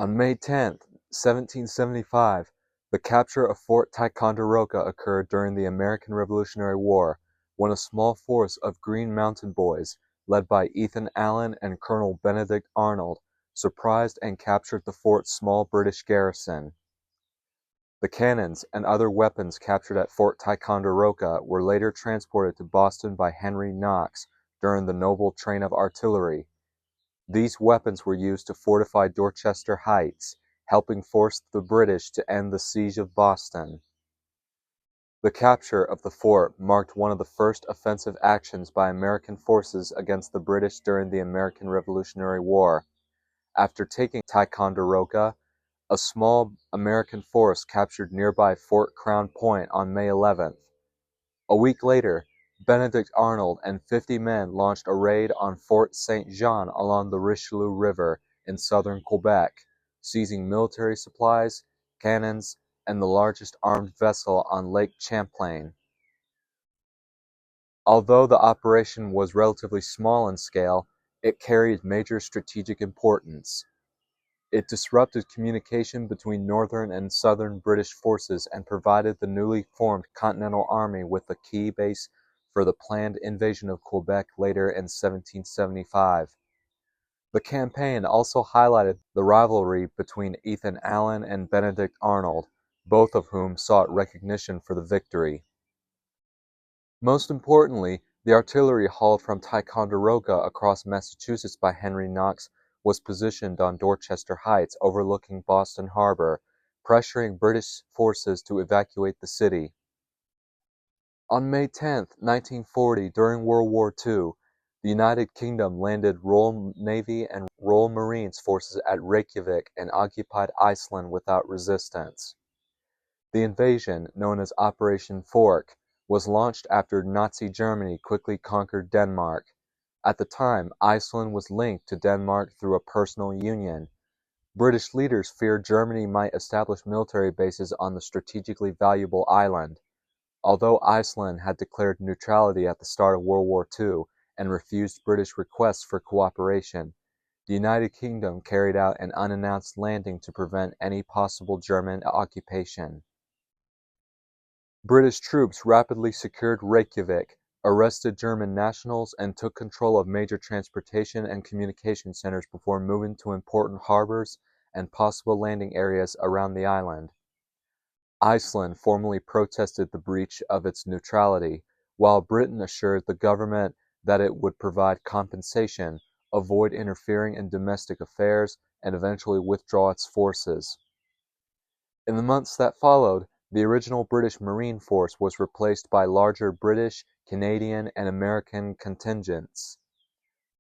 On May 10, 1775, the capture of Fort Ticonderoga occurred during the American Revolutionary War, when a small force of Green Mountain Boys, led by Ethan Allen and Colonel Benedict Arnold, surprised and captured the fort's small British garrison. The cannons and other weapons captured at Fort Ticonderoga were later transported to Boston by Henry Knox during the Noble Train of Artillery. These weapons were used to fortify Dorchester Heights, helping force the British to end the siege of Boston. The capture of the fort marked one of the first offensive actions by American forces against the British during the American Revolutionary War. After taking Ticonderoga, a small American force captured nearby Fort Crown Point on May 11th. A week later, Benedict Arnold and 50 men launched a raid on Fort St. Jean along the Richelieu River in southern Quebec, seizing military supplies, cannons, and the largest armed vessel on Lake Champlain. Although the operation was relatively small in scale, it carried major strategic importance. It disrupted communication between northern and southern British forces and provided the newly formed Continental Army with a key base for the planned invasion of Quebec later in 1775. The campaign also highlighted the rivalry between Ethan Allen and Benedict Arnold, both of whom sought recognition for the victory. Most importantly, the artillery hauled from Ticonderoga across Massachusetts by Henry Knox was positioned on Dorchester Heights overlooking Boston Harbor, pressuring British forces to evacuate the city. On May 10, 1940, during World War II, the United Kingdom landed Royal Navy and Royal Marines forces at Reykjavik and occupied Iceland without resistance. The invasion, known as Operation Fork, was launched after Nazi Germany quickly conquered Denmark. At the time, Iceland was linked to Denmark through a personal union. British leaders feared Germany might establish military bases on the strategically valuable island. Although Iceland had declared neutrality at the start of World War II and refused British requests for cooperation, the United Kingdom carried out an unannounced landing to prevent any possible German occupation. British troops rapidly secured Reykjavik, arrested German nationals, and took control of major transportation and communication centers before moving to important harbors and possible landing areas around the island. Iceland formally protested the breach of its neutrality, while Britain assured the government that it would provide compensation, avoid interfering in domestic affairs, and eventually withdraw its forces. In the months that followed, the original British Marine Force was replaced by larger British, Canadian, and American contingents.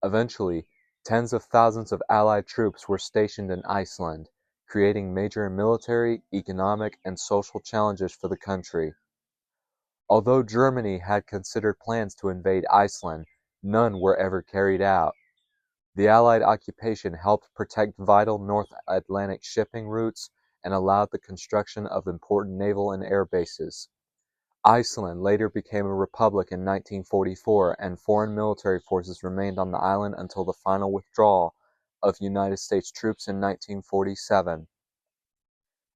Eventually, tens of thousands of Allied troops were stationed in Iceland, creating major military, economic, and social challenges for the country. Although Germany had considered plans to invade Iceland, none were ever carried out. The Allied occupation helped protect vital North Atlantic shipping routes and allowed the construction of important naval and air bases. Iceland later became a republic in 1944, and foreign military forces remained on the island until the final withdrawal of United States troops in 1947.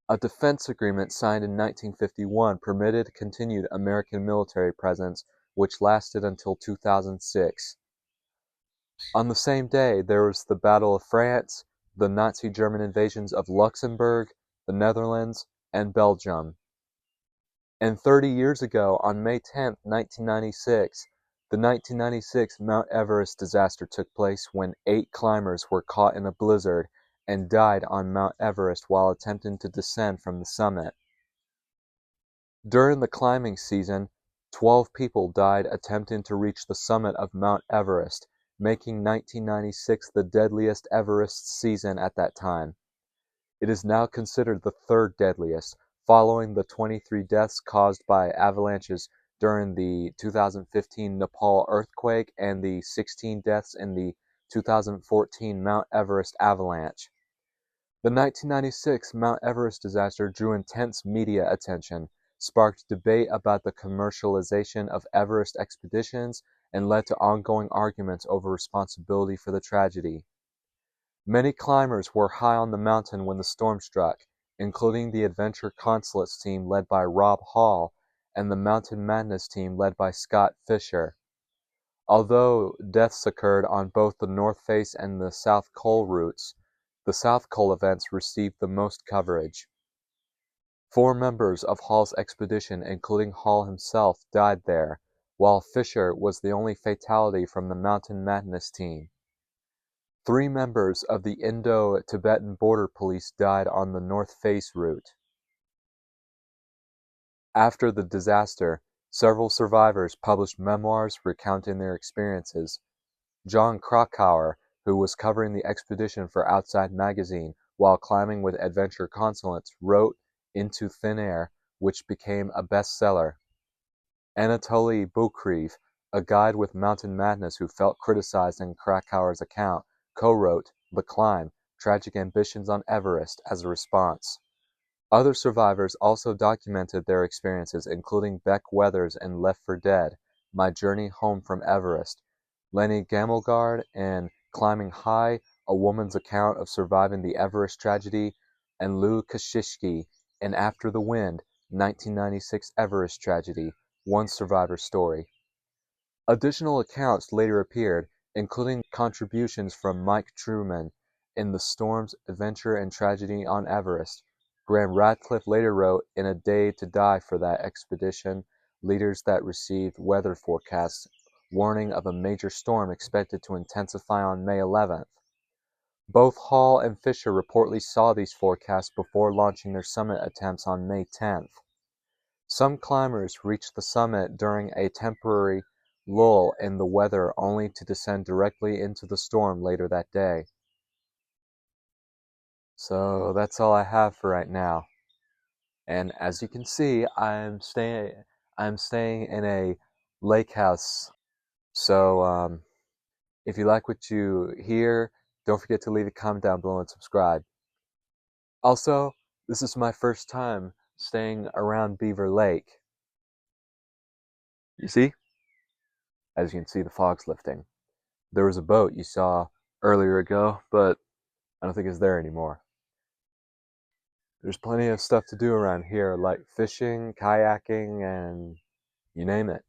A defense agreement signed in 1951 permitted continued American military presence, which lasted until 2006. On the same day, there was the Battle of France, the Nazi German invasions of Luxembourg, the Netherlands, and Belgium. And 30 years ago, on May 10, 1996, the 1996 Mount Everest disaster took place when 8 climbers were caught in a blizzard and died on Mount Everest while attempting to descend from the summit. During the climbing season, 12 people died attempting to reach the summit of Mount Everest, making 1996 the deadliest Everest season at that time. It is now considered the third deadliest, following the 23 deaths caused by avalanches during the 2015 Nepal earthquake and the 16 deaths in the 2014 Mount Everest avalanche. The 1996 Mount Everest disaster drew intense media attention, sparked debate about the commercialization of Everest expeditions, and led to ongoing arguments over responsibility for the tragedy. Many climbers were high on the mountain when the storm struck, including the Adventure Consulates team led by Rob Hall and the Mountain Madness team led by Scott Fisher. Although deaths occurred on both the North Face and the South Col routes, the South Col events received the most coverage. 4 members of Hall's expedition, including Hall himself, died there, while Fisher was the only fatality from the Mountain Madness team. 3 members of the Indo-Tibetan Border Police died on the North Face route. After the disaster, several survivors published memoirs recounting their experiences. John Krakauer, who was covering the expedition for Outside Magazine while climbing with Adventure Consulates, wrote Into Thin Air, which became a bestseller. Anatoly Bukreev, a guide with Mountain Madness who felt criticized in Krakauer's account, co-wrote The Climb, Tragic Ambitions on Everest as a response. Other survivors also documented their experiences, including Beck Weathers in Left for Dead, My Journey Home from Everest, Lenny Gamelgard in Climbing High, A Woman's Account of Surviving the Everest Tragedy, and Lou Kashishki in After the Wind, 1996 Everest Tragedy, One Survivor's Story. Additional accounts later appeared, including contributions from Mike Truman in The Storms, Adventure and Tragedy on Everest. Graham Radcliffe later wrote, In a Day to Die for that expedition, leaders that received weather forecasts warning of a major storm expected to intensify on May 11th. Both Hall and Fisher reportedly saw these forecasts before launching their summit attempts on May 10th. Some climbers reached the summit during a temporary lull in the weather only to descend directly into the storm later that day. So that's all I have for right now. And as you can see, I'm staying in a lake house. So if you like what you hear, don't forget to leave a comment down below and subscribe. Also, this is my first time staying around Beaver Lake. You see? As you can see, the fog's lifting. There was a boat you saw earlier ago, but I don't think it's there anymore. There's plenty of stuff to do around here, like fishing, kayaking, and you name it.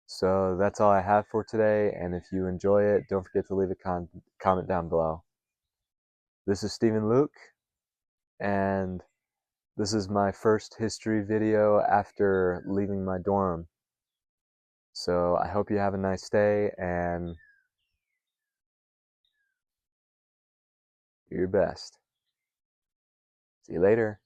So that's all I have for today, and if you enjoy it, don't forget to leave a comment down below. This is Stephen Luke, and this is my first history video after leaving my dorm. So I hope you have a nice day, and do your best. See you later.